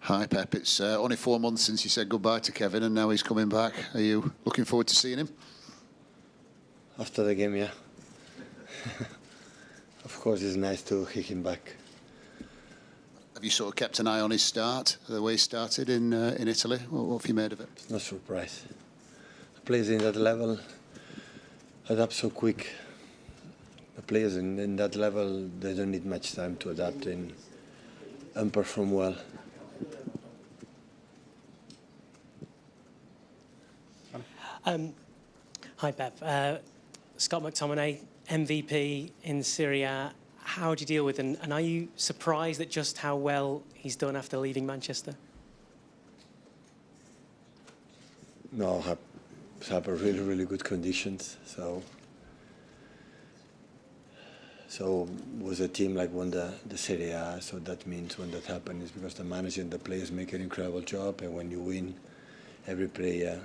Hi Pep, it's only 4 months since you said goodbye to Kevin and now he's coming back. Are you looking forward to seeing him? After the game, yeah. Of course, it's nice to hear him back. Have you sort of kept an eye on his start, the way he started in Italy? What have you made of it? It's no surprise. The players in that level adapt so quick. The players in that level, they don't need much time to adapt and perform well. Hi Pep. Scott McTominay, MVP in Serie A. How do you deal with it? And are you surprised at just how well he's done after leaving Manchester? No, have really, really good conditions. So was a team like won the Serie A, so that means when that happens is because the manager and the players make an incredible job, and when you win, every player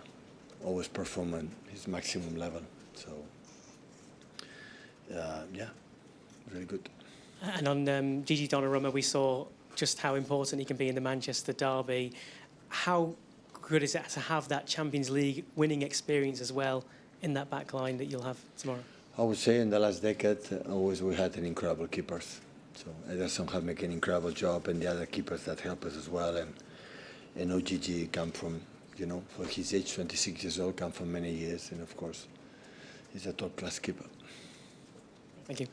always perform at his maximum level. So yeah, really good. And on Gigi Donnarumma, we saw just how important he can be in the Manchester derby. How good is it to have that Champions League winning experience as well in that back line that you'll have tomorrow? I would say in the last decade, always we had an incredible keepers. So Ederson have made an incredible job, and the other keepers that help us as well. And OGG come from, you know, for his age, 26 years old, come from many years, and of course, he's a top-class keeper. Thank you.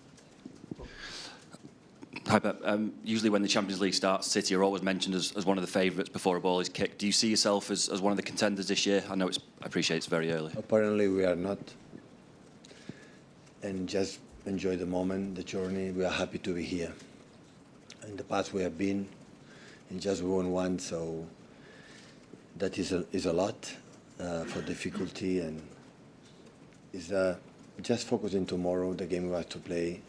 Hi Pep. Usually when the Champions League starts, City are always mentioned as one of the favourites before a ball is kicked. Do you see yourself as one of the contenders this year? I appreciate it's very early. Apparently we are not. And just enjoy the moment, the journey. We are happy to be here. In the past we have been, and just won one, so that is a lot for difficulty, and is just focusing tomorrow, the game we have to play,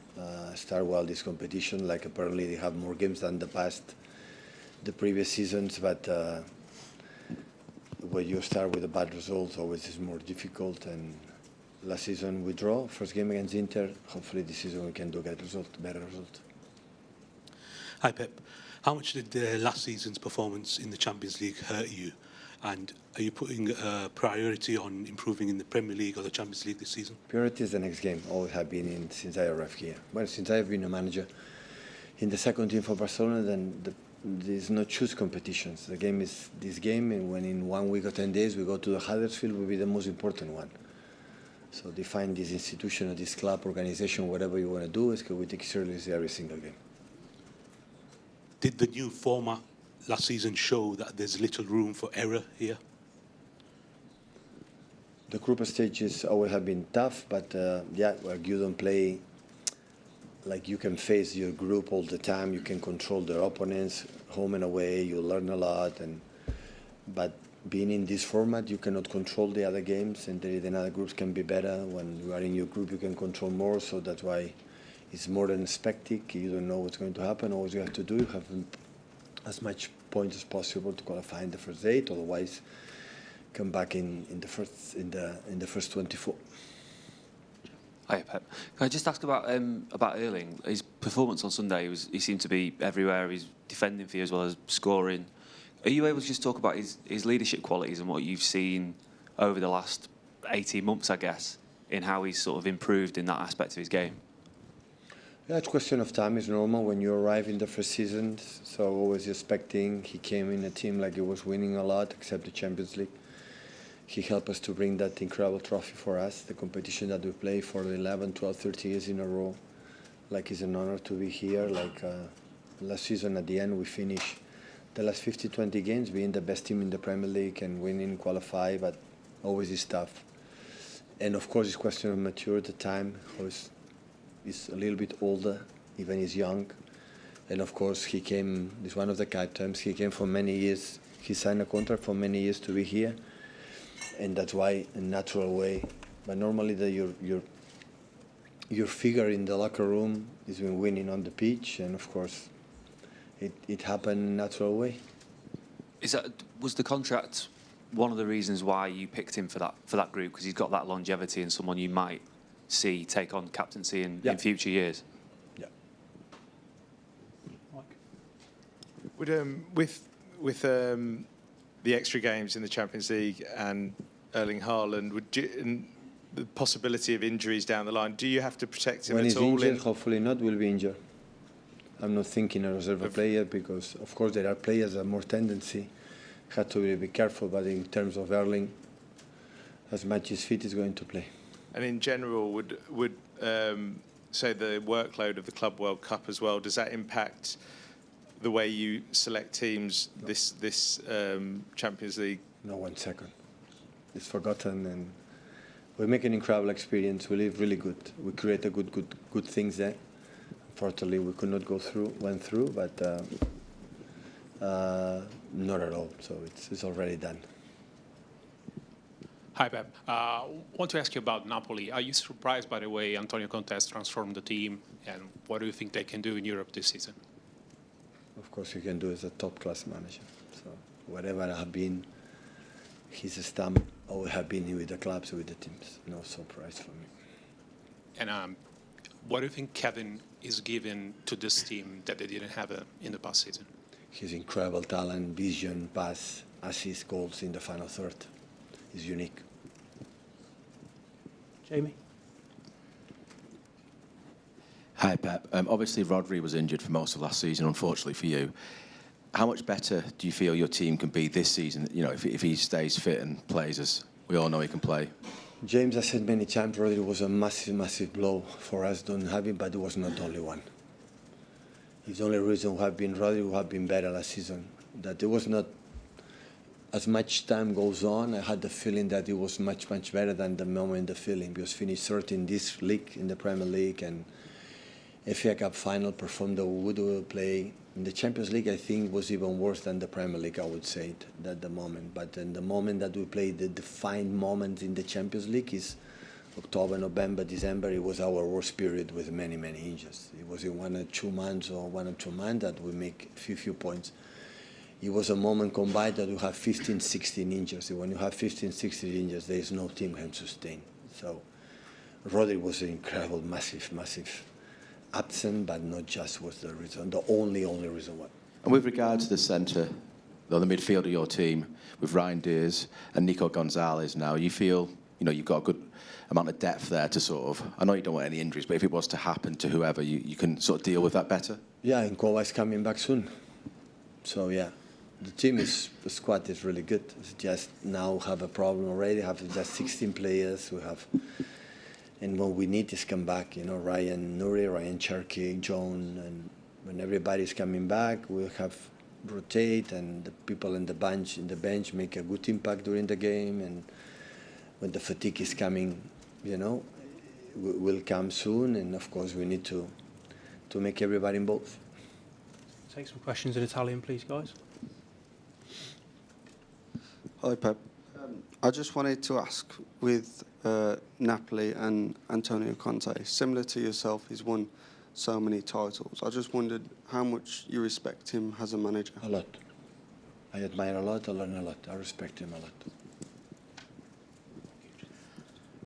start well this competition. Like apparently they have more games than the previous seasons, but when you start with a bad result, always is more difficult. And last season we draw, first game against Inter. Hopefully this season we can do better result. Hi Pep. How much did last season's performance in the Champions League hurt you? And are you putting priority on improving in the Premier League or the Champions League this season? Priority is the next game. Always have been in since I arrived here. Well, since I have been a manager in the second team for Barcelona, then there's no choose competitions. The game is this game, and when in 1 week or 10 days we go to the Huddersfield, will be the most important one. So define this institution or this club, organization, whatever you want to do, is we take seriously every single game. Did the new format last season show that there's little room for error here? The group stages always have been tough, but yeah, where you don't play, like you can face your group all the time, you can control their opponents, home and away, you learn a lot, but being in this format, you cannot control the other games, and the other groups can be better. When you are in your group, you can control more, so that's why it's more than a spectacle. You don't know what's going to happen. All you have to do, you have as much points as possible to qualify in the first 8, otherwise come back in the first 24. Hi Pep. Can I just ask about Erling? His performance on Sunday, he seemed to be everywhere. He's defending for you as well as scoring. Are you able to just talk about his leadership qualities and what you've seen over the last 18 months, I guess, in how he's sort of improved in that aspect of his game? Yeah, it's a question of time. It's normal when you arrive in the first season. So always expecting. He came in a team like he was winning a lot, except the Champions League. He helped us to bring that incredible trophy for us, the competition that we play for 11, 12, 30 years in a row. Like it's an honor to be here. Like last season at the end, we finished the last 50, 20 games being the best team in the Premier League and winning, qualify, but always is tough. And of course, it's a question of maturity, time. He's a little bit older, even he's young. And of course, he came, he's one of the captains, he came for many years. He signed a contract for many years to be here. And that's why, in a natural way. But normally, your figure in the locker room is been winning on the pitch, and of course, it happened in a natural way. Was the contract one of the reasons why you picked him for that group? Because he's got that longevity and someone you might see take on captaincy in future years. Yeah. With with the extra games in the Champions League and Erling Haaland, and the possibility of injuries down the line, do you have to protect him when at he's all? injured, hopefully not, will be injured. I'm not thinking a reserve player because, of course, there are players that have more tendency. Have to be careful, but in terms of Erling, as much as fit is going to play. And in general, would say the workload of the Club World Cup as well, does that impact the way you select teams this Champions League? No, 1 second. It's forgotten, and we make an incredible experience. We live really good. We create a good things there. Unfortunately, we could not went through, but not at all. So it's already done. Hi, Pep. Want to ask you about Napoli. Are you surprised by the way Antonio Conte has transformed the team, and what do you think they can do in Europe this season? Of course, he can do as a top-class manager. So whatever I have been, his stamp, or have been with the clubs, with the teams. No surprise for me. And what do you think Kevin is giving to this team that they didn't have in the past season? His incredible talent, vision, pass, assist, goals in the final third is unique. Jamie? Hi, Pep. Obviously, Rodri was injured for most of last season, unfortunately for you. How much better do you feel your team can be this season, you know, if he stays fit and plays as we all know he can play? James, I said many times, Rodri was a massive blow for us, don't have him, but it was not the only one. It's the only reason who have been Rodri who have been better last season. That it was not, as much time goes on, I had the feeling that it was much better than the moment the feeling, because finished third in this league, in the Premier League, and FA Cup final, performed the good play. In the Champions League, I think was even worse than the Premier League, I would say, at the moment. But in the moment that we played, the defined moment in the Champions League is October, November, December. It was our worst period with many injuries. It was in 1 or 2 months that we make few points. It was a moment combined that we have 15, 16 injuries. When you have 15, 16 injuries, there is no team can sustain. So Rodri was an incredible, massive absent, but not just was the reason, the only reason why. And with regard to the centre, or the midfield of your team, with Ryan Deers and Nico Gonzalez now, you feel, you know, you've got a good amount of depth there to sort of, I know you don't want any injuries, but if it was to happen to whoever, you can sort of deal with that better? Yeah, and Kova is coming back soon. So, yeah, the squad is really good. It's just now have a problem already, have just 16 players. We have, and what we need is come back, you know, Rayan Nuri, Ryan Cherky, John, and when everybody's coming back, we'll have rotate, and the people in the bench make a good impact during the game, and when the fatigue is coming, you know, will come soon, and of course we need to make everybody involved. Take some questions in Italian, please, guys. Hi, Pep. I just wanted to ask, with Napoli and Antonio Conte, similar to yourself, he's won so many titles. I just wondered how much you respect him as a manager. A lot. I admire a lot, I learn a lot. I respect him a lot.